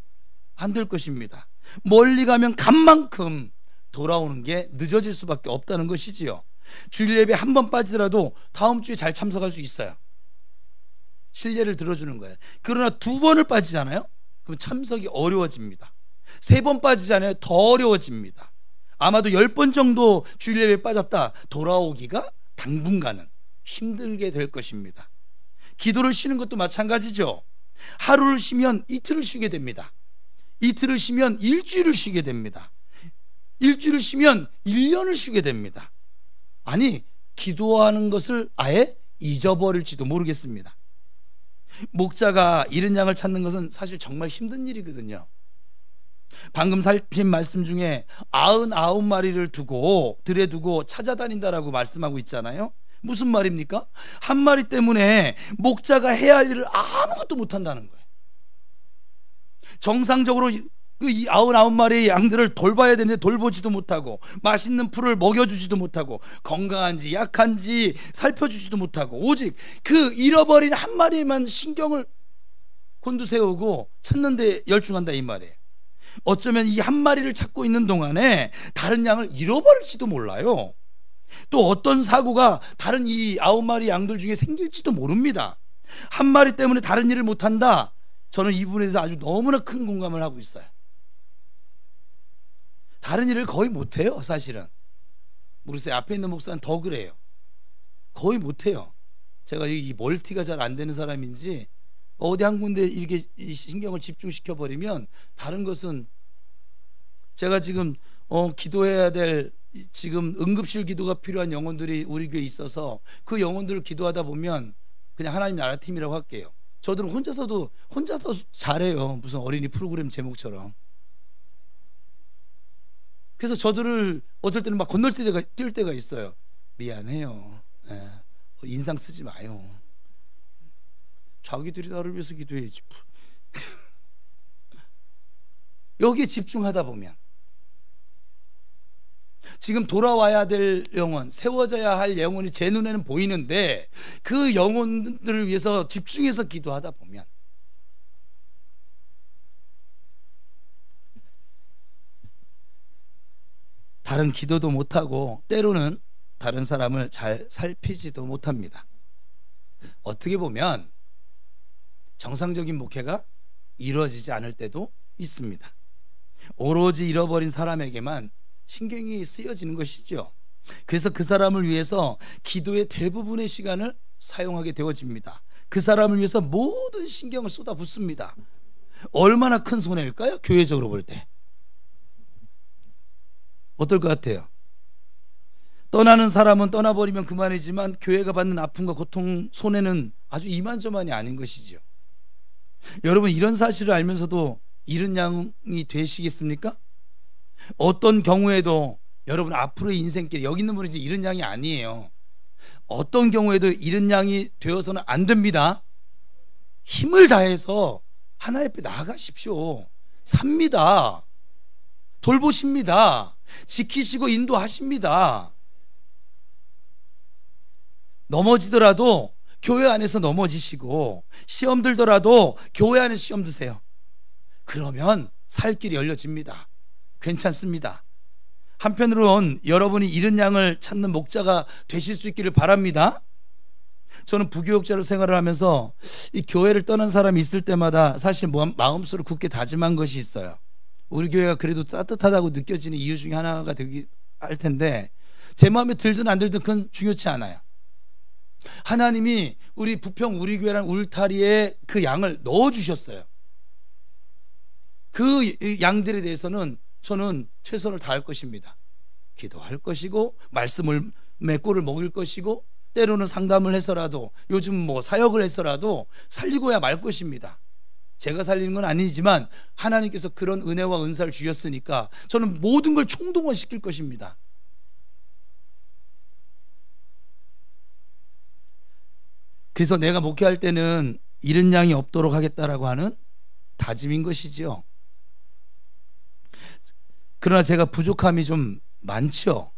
안 될 것입니다. 멀리 가면 간 만큼 돌아오는 게 늦어질 수밖에 없다는 것이지요. 주일 예배 한 번 빠지더라도 다음 주에 잘 참석할 수 있어요. 신뢰를 들어주는 거예요. 그러나 두 번을 빠지잖아요. 그럼 참석이 어려워집니다. 세 번 빠지잖아요. 더 어려워집니다. 아마도 10번 정도 주일 예배에 빠졌다 돌아오기가 당분간은 힘들게 될 것입니다. 기도를 쉬는 것도 마찬가지죠. 하루를 쉬면 이틀을 쉬게 됩니다. 이틀을 쉬면 일주일을 쉬게 됩니다. 일주일을 쉬면 1년을 쉬게 됩니다. 아니, 기도하는 것을 아예 잊어버릴지도 모르겠습니다. 목자가 잃은 양을 찾는 것은 사실 정말 힘든 일이거든요. 방금 살핀 말씀 중에 99마리를 들에 두고 찾아다닌다라고 말씀하고 있잖아요. 무슨 말입니까? 한 마리 때문에 목자가 해야 할 일을 아무것도 못한다는 거예요. 정상적으로 이 99마리의 양들을 돌봐야 되는데 돌보지도 못하고, 맛있는 풀을 먹여주지도 못하고, 건강한지 약한지 살펴주지도 못하고, 오직 그 잃어버린 한 마리에만 신경을 곤두세우고 찾는 데 열중한다 이 말이에요. 어쩌면 이 한 마리를 찾고 있는 동안에 다른 양을 잃어버릴지도 몰라요. 또 어떤 사고가 다른 이 9마리 양들 중에 생길지도 모릅니다. 한 마리 때문에 다른 일을 못한다. 저는 이 부분에 대해서 아주 너무나 큰 공감을 하고 있어요. 다른 일을 거의 못해요. 사실은 모르겠어요. 앞에 있는 목사는 더 그래요. 거의 못해요. 제가 이 멀티가 잘 안 되는 사람인지 어디 한 군데 이렇게 신경을 집중시켜 버리면 다른 것은, 제가 지금 기도해야 될, 지금 응급실 기도가 필요한 영혼들이 우리 교회에 있어서 그 영혼들을 기도하다 보면 그냥 하나님 나라 팀이라고 할게요. 저들은 혼자서 잘해요. 무슨 어린이 프로그램 제목처럼. 그래서 저들을 어쩔 때는 막 뛸 때가 있어요. 미안해요. 인상 쓰지 마요. 자기들이 나를 위해서 기도해야지. 여기에 집중하다 보면 지금 돌아와야 될 영혼, 세워져야 할 영혼이 제 눈에는 보이는데 그 영혼들을 위해서 집중해서 기도하다 보면 다른 기도도 못하고 때로는 다른 사람을 잘 살피지도 못합니다. 어떻게 보면 정상적인 목회가 이루어지지 않을 때도 있습니다. 오로지 잃어버린 사람에게만 신경이 쓰여지는 것이죠. 그래서 그 사람을 위해서 기도의 대부분의 시간을 사용하게 되어집니다. 그 사람을 위해서 모든 신경을 쏟아붓습니다. 얼마나 큰 손해일까요? 교회적으로 볼 때 어떨 것 같아요? 떠나는 사람은 떠나버리면 그만이지만 교회가 받는 아픔과 고통, 손해는 아주 이만저만이 아닌 것이죠. 여러분, 이런 사실을 알면서도 잃은 양이 되시겠습니까? 어떤 경우에도 여러분 앞으로의 인생길, 여기 있는 분이 잃은 양이 아니에요. 어떤 경우에도 잃은 양이 되어서는 안 됩니다. 힘을 다해서 하나님 앞에 나아가십시오. 삽니다. 돌보십니다. 지키시고 인도하십니다. 넘어지더라도 교회 안에서 넘어지시고, 시험 들더라도 교회 안에서 시험 드세요. 그러면 살 길이 열려집니다. 괜찮습니다. 한편으론 여러분이 잃은 양을 찾는 목자가 되실 수 있기를 바랍니다. 저는 부교육자로 생활을 하면서 이 교회를 떠난 사람이 있을 때마다 사실 마음속으로 굳게 다짐한 것이 있어요. 우리 교회가 그래도 따뜻하다고 느껴지는 이유 중에 하나가 되기 할 텐데, 제 마음에 들든 안 들든 그건 중요치 않아요. 하나님이 우리 부평 우리 교회라는 울타리에 그 양을 넣어주셨어요. 그 양들에 대해서는 저는 최선을 다할 것입니다. 기도할 것이고, 말씀을 맺고를 먹일 것이고, 때로는 상담을 해서라도, 요즘 뭐 사역을 해서라도 살리고야 말 것입니다. 제가 살리는 건 아니지만 하나님께서 그런 은혜와 은사를 주셨으니까 저는 모든 걸 총동원시킬 것입니다. 그래서 내가 목회할 때는 잃은 양이 없도록 하겠다라고 하는 다짐인 것이지요. 그러나 제가 부족함이 좀 많죠.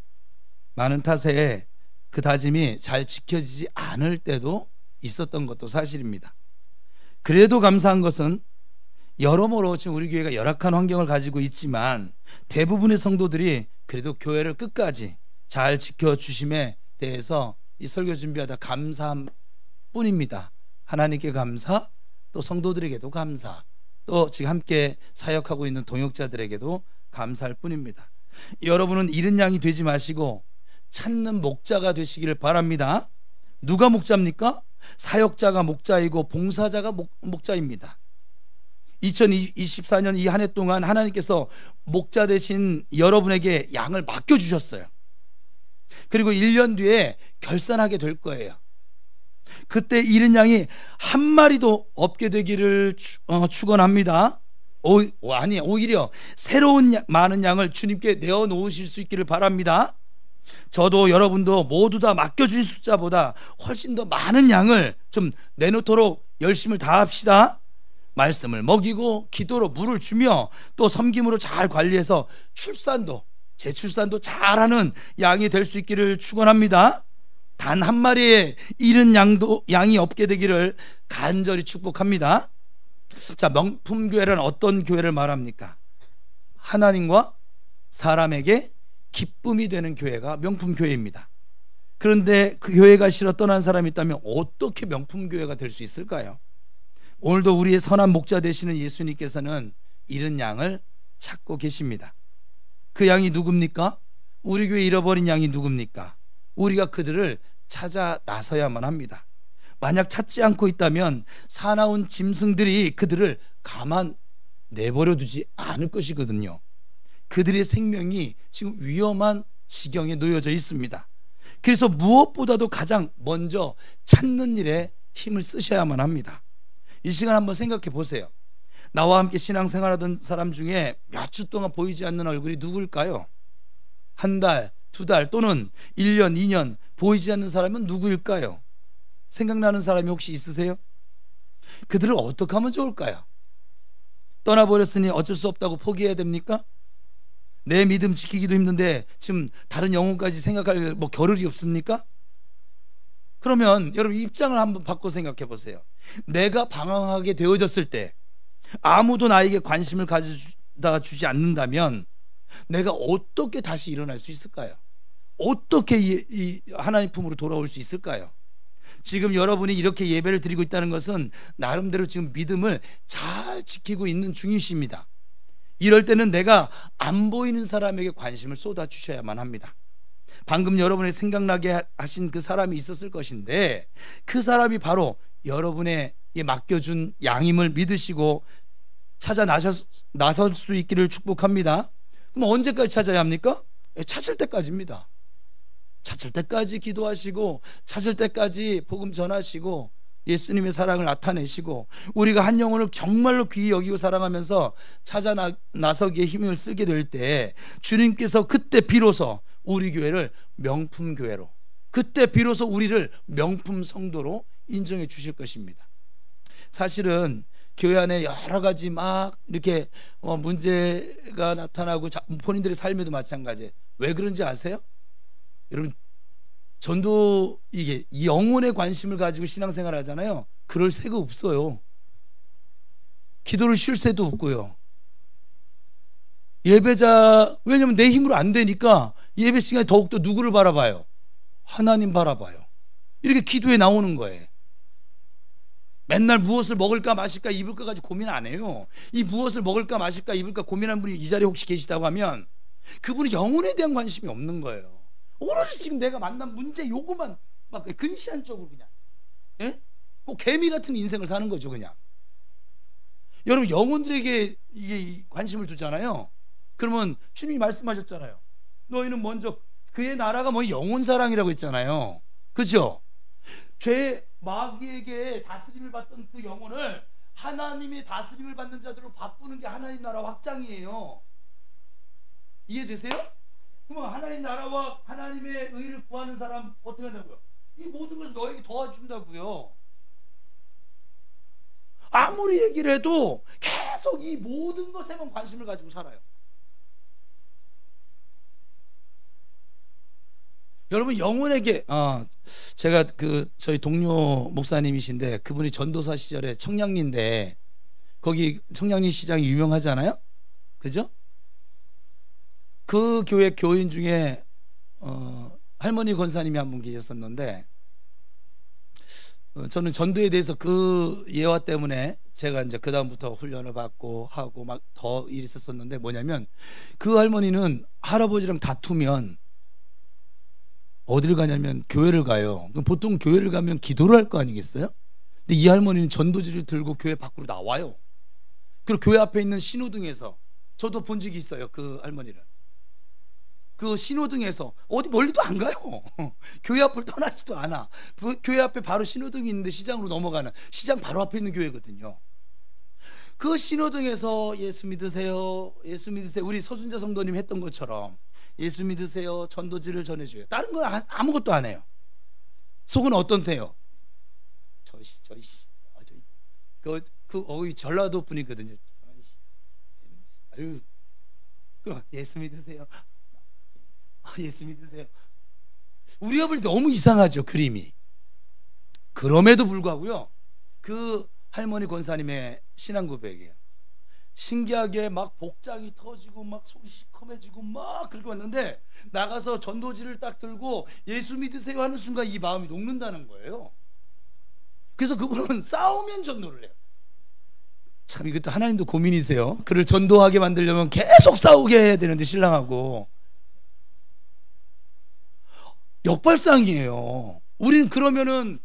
많은 탓에 그 다짐이 잘 지켜지지 않을 때도 있었던 것도 사실입니다. 그래도 감사한 것은 여러모로 지금 우리 교회가 열악한 환경을 가지고 있지만 대부분의 성도들이 그래도 교회를 끝까지 잘 지켜주심에 대해서 이 설교 준비하다 감사한 뿐입니다. 하나님께 감사, 또 성도들에게도 감사, 또 지금 함께 사역하고 있는 동역자들에게도 감사할 뿐입니다. 여러분은 잃은 양이 되지 마시고 찾는 목자가 되시기를 바랍니다. 누가 목자입니까? 사역자가 목자이고 봉사자가 목자입니다. 2024년 이 한 해 동안 하나님께서 목자 되신 여러분에게 양을 맡겨주셨어요. 그리고 1년 뒤에 결산하게 될 거예요. 그때 잃은 양이 한 마리도 없게 되기를 축원합니다. 오히려 새로운 많은 양을 주님께 내어놓으실 수 있기를 바랍니다. 저도 여러분도 모두 다 맡겨주신 숫자보다 훨씬 더 많은 양을 좀 내놓도록 열심을 다합시다. 말씀을 먹이고 기도로 물을 주며 또 섬김으로 잘 관리해서 재출산도 잘하는 양이 될 수 있기를 축원합니다. 단 한 마리의 잃은 양이 없게 되기를 간절히 축복합니다. 자, 명품교회란 어떤 교회를 말합니까? 하나님과 사람에게 기쁨이 되는 교회가 명품교회입니다. 그런데 그 교회가 싫어 떠난 사람이 있다면 어떻게 명품교회가 될 수 있을까요? 오늘도 우리의 선한 목자 되시는 예수님께서는 잃은 양을 찾고 계십니다. 그 양이 누굽니까? 우리 교회 잃어버린 양이 누굽니까? 우리가 그들을 찾아 나서야만 합니다. 만약 찾지 않고 있다면 사나운 짐승들이 그들을 가만 내버려 두지 않을 것이거든요. 그들의 생명이 지금 위험한 지경에 놓여져 있습니다. 그래서 무엇보다도 가장 먼저 찾는 일에 힘을 쓰셔야만 합니다. 이 시간 한번 생각해 보세요. 나와 함께 신앙생활하던 사람 중에 몇 주 동안 보이지 않는 얼굴이 누구일까요? 한 달, 두 달 또는 1년, 2년 보이지 않는 사람은 누구일까요? 생각나는 사람이 혹시 있으세요? 그들을 어떻게 하면 좋을까요? 떠나버렸으니 어쩔 수 없다고 포기해야 됩니까? 내 믿음 지키기도 힘든데 지금 다른 영혼까지 생각할 겨를이 없습니까? 그러면 여러분 입장을 한번 바꿔 생각해 보세요. 내가 방황하게 되어졌을 때 아무도 나에게 관심을 가져다 주지 않는다면 내가 어떻게 다시 일어날 수 있을까요? 어떻게 이 하나님 품으로 돌아올 수 있을까요? 지금 여러분이 이렇게 예배를 드리고 있다는 것은 나름대로 지금 믿음을 잘 지키고 있는 중이십니다. 이럴 때는 내가 안 보이는 사람에게 관심을 쏟아 주셔야만 합니다. 방금 여러분이 생각나게 하신 그 사람이 있었을 것인데 그 사람이 바로 여러분에게 맡겨준 양임을 믿으시고 찾아 나설 수 있기를 축복합니다. 그럼 언제까지 찾아야 합니까? 찾을 때까지입니다. 찾을 때까지 기도하시고 찾을 때까지 복음 전하시고 예수님의 사랑을 나타내시고 우리가 한 영혼을 정말로 귀히 여기고 사랑하면서 찾아 나서기에 힘을 쓰게 될 때 주님께서 그때 비로소 우리 교회를 명품 교회로, 그때 비로소 우리를 명품 성도로 인정해 주실 것입니다. 사실은 교회 안에 여러 가지 막 이렇게 문제가 나타나고 본인들의 삶에도 마찬가지예요. 왜 그런지 아세요? 여러분, 전도 이게 영혼의 관심을 가지고 신앙생활 하잖아요. 그럴 새가 없어요. 기도를 쉴 새도 없고요. 예배자, 왜냐면 내 힘으로 안 되니까 예배 시간에 더욱더 누구를 바라봐요? 하나님 바라봐요. 이렇게 기도에 나오는 거예요. 맨날 무엇을 먹을까 마실까 입을까 가지고 고민 안 해요. 이 무엇을 먹을까 마실까 입을까 고민하는 분이 이 자리에 혹시 계시다고 하면 그분은 영혼에 대한 관심이 없는 거예요. 오로지 지금 내가 만난 문제 요구만 막 근시한 쪽으로 그냥, 예? 꼭 개미 같은 인생을 사는 거죠 그냥. 여러분, 영혼들에게 이게 관심을 두잖아요. 그러면 주님이 말씀하셨잖아요. 너희는 먼저 그의 나라가 영혼 사랑이라고 했잖아요. 그렇죠? 죄 마귀에게 다스림을 받던 그 영혼을 하나님의 다스림을 받는 자들로 바꾸는 게 하나님 나라 확장이에요. 이해되세요? 그러면 하나님 나라와 하나님의 의를 구하는 사람 어떻게 한다고요? 이 모든 것을 너에게 도와준다고요. 아무리 얘기를 해도 계속 이 모든 것에만 관심을 가지고 살아요. 여러분, 영혼에게 제가 저희 동료 목사님이신데 그분이 전도사 시절에 청량리인데 거기 청량리 시장이 유명하잖아요, 그죠? 그 교회 교인 중에 할머니 권사님이 한 분 계셨었는데 저는 전도에 대해서 그 예화 때문에 제가 이제 그 다음부터 훈련을 받고 하고 막 더 일이 있었었는데, 뭐냐면 그 할머니는 할아버지랑 다투면 어딜 가냐면 교회를 가요. 그럼 보통 교회를 가면 기도를 할 거 아니겠어요? 근데 이 할머니는 전도지를 들고 교회 밖으로 나와요. 그리고 교회 앞에 있는 신호등에서, 저도 본 적이 있어요, 그 할머니를. 그 신호등에서 어디 멀리도 안 가요. 교회 앞을 떠나지도 않아. 교회 앞에 바로 신호등이 있는데 시장으로 넘어가는, 시장 바로 앞에 있는 교회거든요. 그 신호등에서 예수 믿으세요, 예수 믿으세요, 우리 서순자 성도님 했던 것처럼 예수 믿으세요, 전도지를 전해줘요. 다른 건 아무것도 안 해요. 속은 어떤데요? 전라도 분이거든요. 아유, 예수 믿으세요, 예수 믿으세요. 우리가 볼 때 너무 이상하죠, 그림이. 그럼에도 불구하고요, 그 할머니 권사님의 신앙 고백이에요. 신기하게 막 복장이 터지고 막 속이 시커매지고 막 그렇게 왔는데, 나가서 전도지를 딱 들고 예수 믿으세요 하는 순간 이 마음이 녹는다는 거예요. 그래서 그분은 싸우면 전도를 해요. 참, 이것도 하나님도 고민이세요. 그를 전도하게 만들려면 계속 싸우게 해야 되는데, 신랑하고 역발상이에요. 우리는 그러면은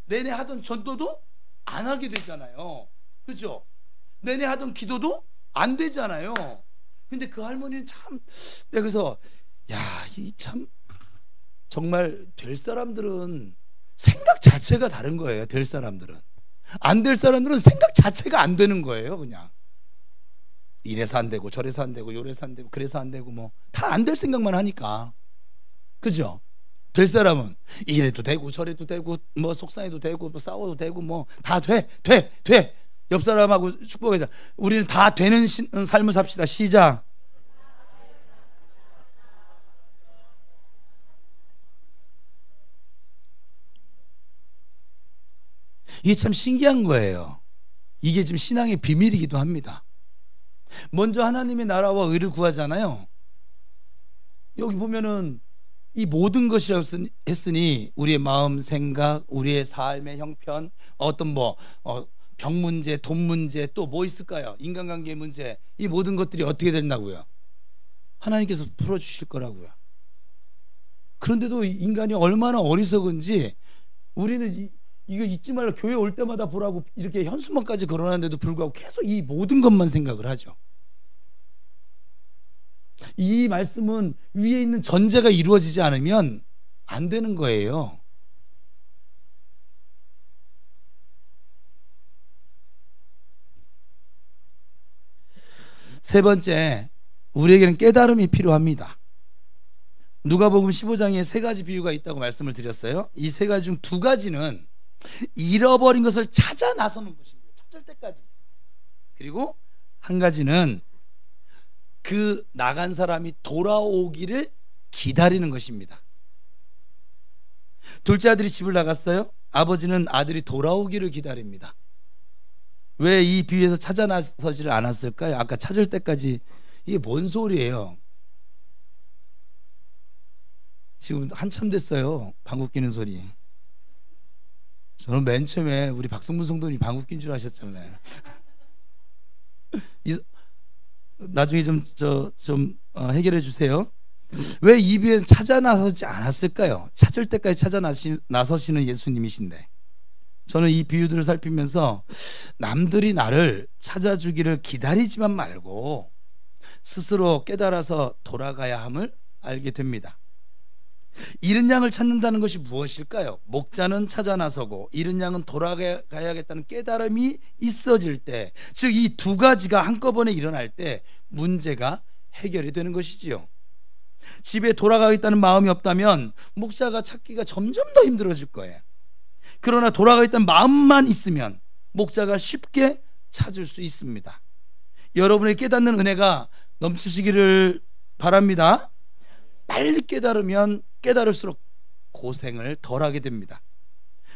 내내 하던 전도도 안 하게 되잖아요, 그죠? 내내 하던 기도도 안 되잖아요. 근데 그 할머니는 참, 내가 그래서 이 참 정말 될 사람들은 생각 자체가 다른 거예요. 될 사람들은. 안 될 사람들은 생각 자체가 안 되는 거예요. 그냥 이래서 안 되고 저래서 안 되고 요래서 안 되고 그래서 안 되고 뭐 다 안 될 생각만 하니까, 그죠? 될 사람은 이래도 되고 저래도 되고 뭐 속상해도 되고 뭐 싸워도 되고 뭐 다 돼. 옆 사람하고 축복해서 우리는 다 되는 삶을 삽시다. 시작. 이게 참 신기한 거예요. 이게 지금 신앙의 비밀이기도 합니다. 먼저 하나님의 나라와 의를 구하잖아요. 여기 보면은 이 모든 것이라고 했으니 우리의 마음, 생각, 우리의 삶의 형편, 어떤 병 문제, 돈 문제, 또 뭐 있을까요? 인간관계 문제, 이 모든 것들이 어떻게 된다고요? 하나님께서 풀어주실 거라고요. 그런데도 인간이 얼마나 어리석은지, 우리는 이거 잊지 말라, 교회 올 때마다 보라고 이렇게 현수막까지 걸어놨는데도 불구하고 계속 이 모든 것만 생각을 하죠. 이 말씀은 위에 있는 전제가 이루어지지 않으면 안 되는 거예요. 세 번째, 우리에게는 깨달음이 필요합니다. 누가복음 15장에 세 가지 비유가 있다고 말씀을 드렸어요. 이 세 가지 중 두 가지는 잃어버린 것을 찾아 나서는 것입니다. 찾을 때까지. 그리고 한 가지는 그 나간 사람이 돌아오기를 기다리는 것입니다. 둘째 아들이 집을 나갔어요. 아버지는 아들이 돌아오기를 기다립니다. 왜 이 비유에서 찾아 나서지를 않았을까요? 아까 찾을 때까지. 이게 뭔 소리예요? 지금 한참 됐어요, 방귀 뀌는 소리. 저는 맨 처음에 우리 박성문 성도님이 방귀 낀 줄 아셨잖아요. 나중에 좀 해결해 주세요. 왜 이 비유에서 찾아 나서지 않았을까요? 찾을 때까지 찾아 나서시는 예수님이신데. 저는 이 비유들을 살피면서 남들이 나를 찾아주기를 기다리지만 말고 스스로 깨달아서 돌아가야 함을 알게 됩니다. 잃은 양을 찾는다는 것이 무엇일까요? 목자는 찾아 나서고 잃은 양은 돌아가야겠다는 깨달음이 있어질 때, 즉 이 두 가지가 한꺼번에 일어날 때 문제가 해결이 되는 것이지요. 집에 돌아가겠다는 마음이 없다면 목자가 찾기가 점점 더 힘들어질 거예요. 그러나 돌아가겠다는 마음만 있으면 목자가 쉽게 찾을 수 있습니다. 여러분의 깨닫는 은혜가 넘치시기를 바랍니다. 빨리 깨달으면 깨달을수록 고생을 덜하게 됩니다.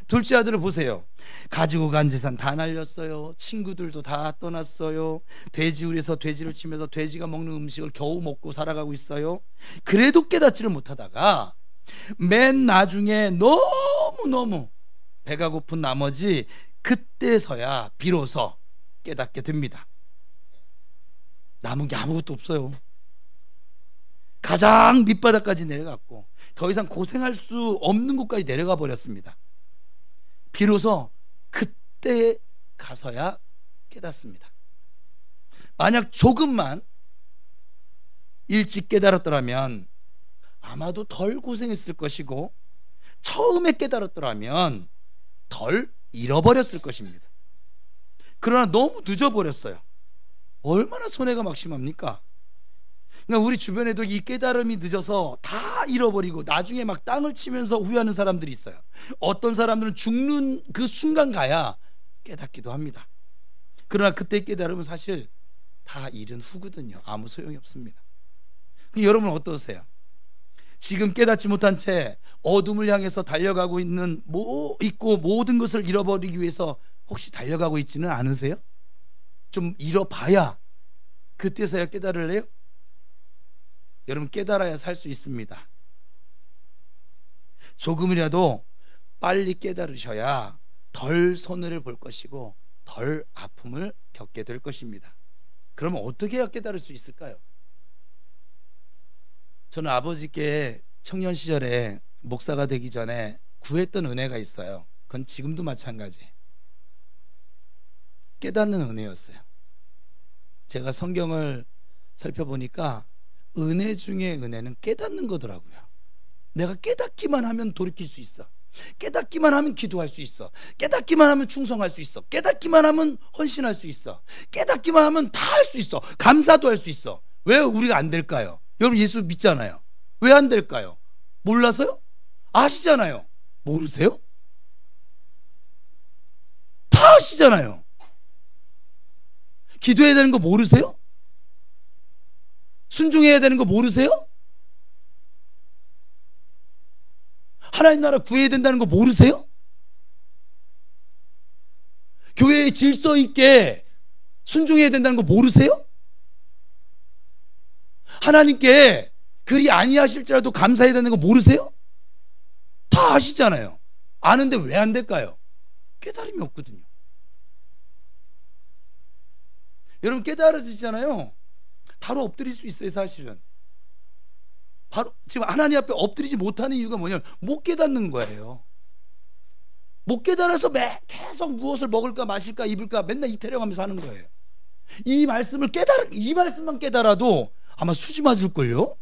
둘째 아들을 보세요. 가지고 간 재산 다 날렸어요. 친구들도 다 떠났어요. 돼지우리에서 돼지를 치면서 돼지가 먹는 음식을 겨우 먹고 살아가고 있어요. 그래도 깨닫지를 못하다가 맨 나중에 너무너무 배가 고픈 나머지 그때서야 비로소 깨닫게 됩니다. 남은 게 아무것도 없어요. 가장 밑바닥까지 내려갔고 더 이상 고생할 수 없는 곳까지 내려가 버렸습니다. 비로소 그때 가서야 깨닫습니다. 만약 조금만 일찍 깨달았더라면 아마도 덜 고생했을 것이고 처음에 깨달았더라면 덜 잃어버렸을 것입니다. 그러나 너무 늦어버렸어요. 얼마나 손해가 막심합니까? 그러니까 우리 주변에도 이 깨달음이 늦어서 다 잃어버리고 나중에 막 땅을 치면서 후회하는 사람들이 있어요. 어떤 사람들은 죽는 그 순간 가야 깨닫기도 합니다. 그러나 그때 깨달음은 사실 다 잃은 후거든요. 아무 소용이 없습니다. 여러분은 어떠세요? 지금 깨닫지 못한 채 어둠을 향해서 달려가고 있는 모든 것을 잃어버리기 위해서 혹시 달려가고 있지는 않으세요? 좀 잃어봐야 그때서야 깨달을래요? 여러분, 깨달아야 살 수 있습니다. 조금이라도 빨리 깨달으셔야 덜 손해를 볼 것이고 덜 아픔을 겪게 될 것입니다. 그러면 어떻게 해야 깨달을 수 있을까요? 저는 아버지께 청년 시절에 목사가 되기 전에 구했던 은혜가 있어요. 그건 지금도 마찬가지. 깨닫는 은혜였어요. 제가 성경을 살펴보니까 은혜 중에 은혜는 깨닫는 거더라고요. 내가 깨닫기만 하면 돌이킬 수 있어. 깨닫기만 하면 기도할 수 있어. 깨닫기만 하면 충성할 수 있어. 깨닫기만 하면 헌신할 수 있어. 깨닫기만 하면 다 할 수 있어. 감사도 할 수 있어. 왜 우리가 안 될까요? 여러분, 예수 믿잖아요. 왜 안 될까요? 몰라서요? 아시잖아요. 모르세요? 다 아시잖아요. 기도해야 되는 거 모르세요? 순종해야 되는 거 모르세요? 하나님 나라 구해야 된다는 거 모르세요? 교회에 질서 있게 순종해야 된다는 거 모르세요? 하나님께 그리 아니하실지라도 감사해야 되는 거 모르세요? 다 아시잖아요. 아는데 왜 안 될까요? 깨달음이 없거든요. 여러분, 깨달아지잖아요. 바로 엎드릴 수 있어요. 사실은 바로 지금 하나님 앞에 엎드리지 못하는 이유가 뭐냐면 못 깨닫는 거예요. 못 깨달아서 계속 무엇을 먹을까 마실까 입을까 맨날 이태령하면서 사는 거예요. 이 말씀만 깨달아도 아마 수지 맞을걸요.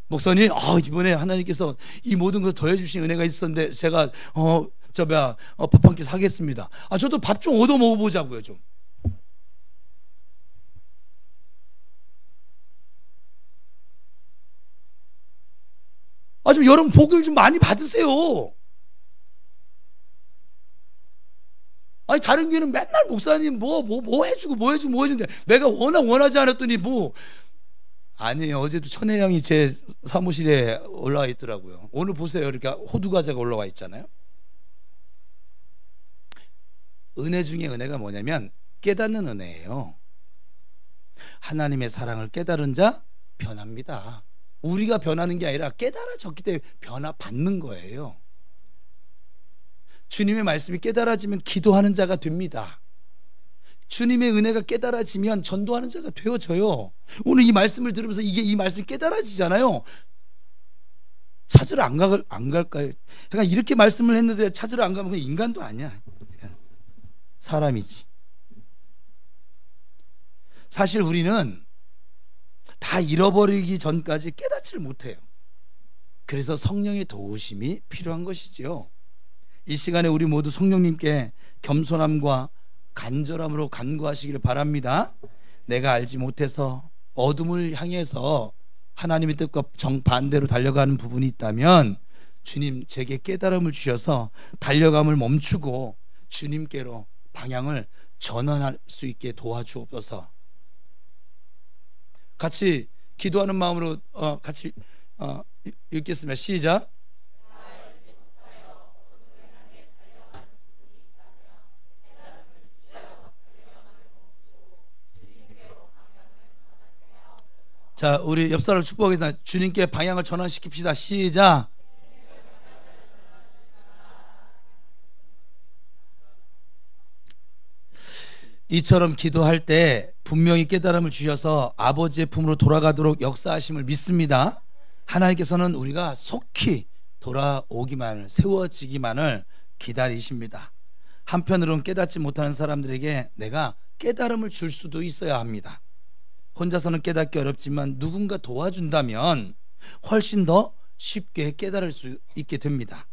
목사님, 이번에 하나님께서 이 모든 것을 더해주신 은혜가 있었는데 제가 밥 한 끼 사겠습니다. 저도 밥 좀 얻어 먹어보자고요. 좀 여러분, 복을 좀 많이 받으세요. 다른 교회는 맨날 목사님 뭐 해주는데 내가 원하지 않았더니 아니에요. 어제도 천혜양이 제 사무실에 올라와 있더라고요. 오늘 보세요. 이렇게 호두과자가 올라와 있잖아요. 은혜 중에 은혜가 뭐냐면 깨닫는 은혜예요. 하나님의 사랑을 깨달은 자 변합니다. 우리가 변하는 게 아니라 깨달아졌기 때문에 변화받는 거예요. 주님의 말씀이 깨달아지면 기도하는 자가 됩니다. 주님의 은혜가 깨달아지면 전도하는 자가 되어져요. 오늘 이 말씀을 들으면서 이 말씀이 깨달아지잖아요. 찾으러 안 갈까요? 그러니까 이렇게 말씀을 했는데 찾으러 안 가면 인간도 아니야. 사람이지. 사실 우리는 다 잃어버리기 전까지 깨닫지를 못해요. 그래서 성령의 도우심이 필요한 것이지요. 이 시간에 우리 모두 성령님께 겸손함과 간절함으로 간구하시기를 바랍니다. 내가 알지 못해서 어둠을 향해서 하나님의 뜻과 정반대로 달려가는 부분이 있다면 주님, 제게 깨달음을 주셔서 달려감을 멈추고 주님께로 방향을 전환할 수 있게 도와주옵소서. 같이 기도하는 마음으로 같이 읽겠습니다. 시작. 자, 우리 옆 사람을 축복하겠습니다. 주님께 방향을 전환시킵시다. 시작. 이처럼 기도할 때 분명히 깨달음을 주셔서 아버지의 품으로 돌아가도록 역사하심을 믿습니다. 하나님께서는 우리가 속히 돌아오기만을, 세워지기만을 기다리십니다. 한편으로는 깨닫지 못하는 사람들에게 내가 깨달음을 줄 수도 있어야 합니다. 혼자서는 깨닫기 어렵지만 누군가 도와준다면 훨씬 더 쉽게 깨달을 수 있게 됩니다.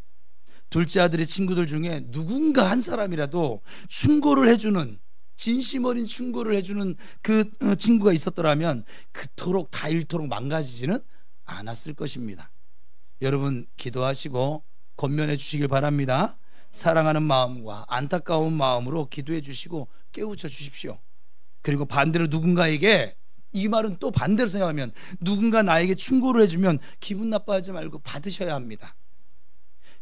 둘째 아들의 친구들 중에 누군가 한 사람이라도 충고를 해주는, 진심 어린 충고를 해주는 그 친구가 있었더라면 그토록 다 잃도록 망가지지는 않았을 것입니다. 여러분 기도하시고 권면해 주시길 바랍니다. 사랑하는 마음과 안타까운 마음으로 기도해 주시고 깨우쳐 주십시오. 그리고 반대로 누군가에게, 이 말은 또 반대로 생각하면, 누군가 나에게 충고를 해주면 기분 나빠하지 말고 받으셔야 합니다.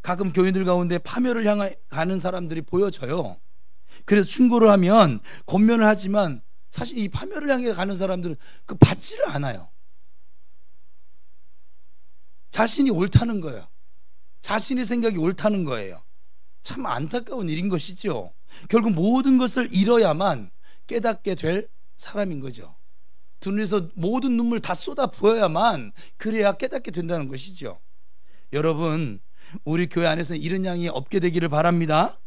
가끔 교인들 가운데 파멸을 향해 가는 사람들이 보여져요. 그래서 충고를 하면 권면을 하지만 사실 이 파멸을 향해 가는 사람들은 그 받지를 않아요. 자신이 옳다는 거예요. 자신의 생각이 옳다는 거예요. 참 안타까운 일인 것이죠. 결국 모든 것을 잃어야만 깨닫게 될 사람인 거죠. 두 눈에서 모든 눈물 다 쏟아 부어야만 그래야 깨닫게 된다는 것이죠. 여러분, 우리 교회 안에서 이런 양이 없게 되기를 바랍니다.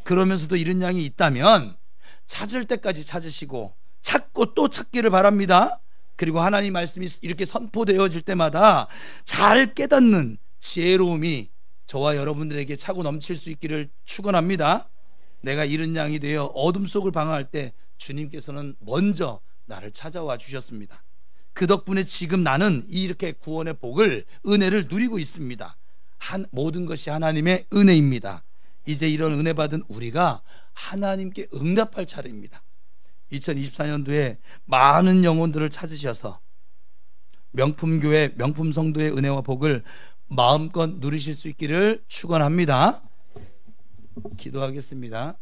그러면서도 이런 양이 있다면 찾을 때까지 찾으시고 찾고 또 찾기를 바랍니다. 그리고 하나님 말씀이 이렇게 선포되어질 때마다 잘 깨닫는 지혜로움이 저와 여러분들에게 차고 넘칠 수 있기를 축원합니다. 내가 이런 양이 되어 어둠 속을 방황할 때 주님께서는 먼저 나를 찾아와 주셨습니다. 그 덕분에 지금 나는 이렇게 구원의 복을, 은혜를 누리고 있습니다. 모든 것이 하나님의 은혜입니다. 이제 이런 은혜 받은 우리가 하나님께 응답할 차례입니다. 2024년도에 많은 영혼들을 찾으셔서 명품교회, 명품성도의 은혜와 복을 마음껏 누리실 수 있기를 축원합니다. 기도하겠습니다.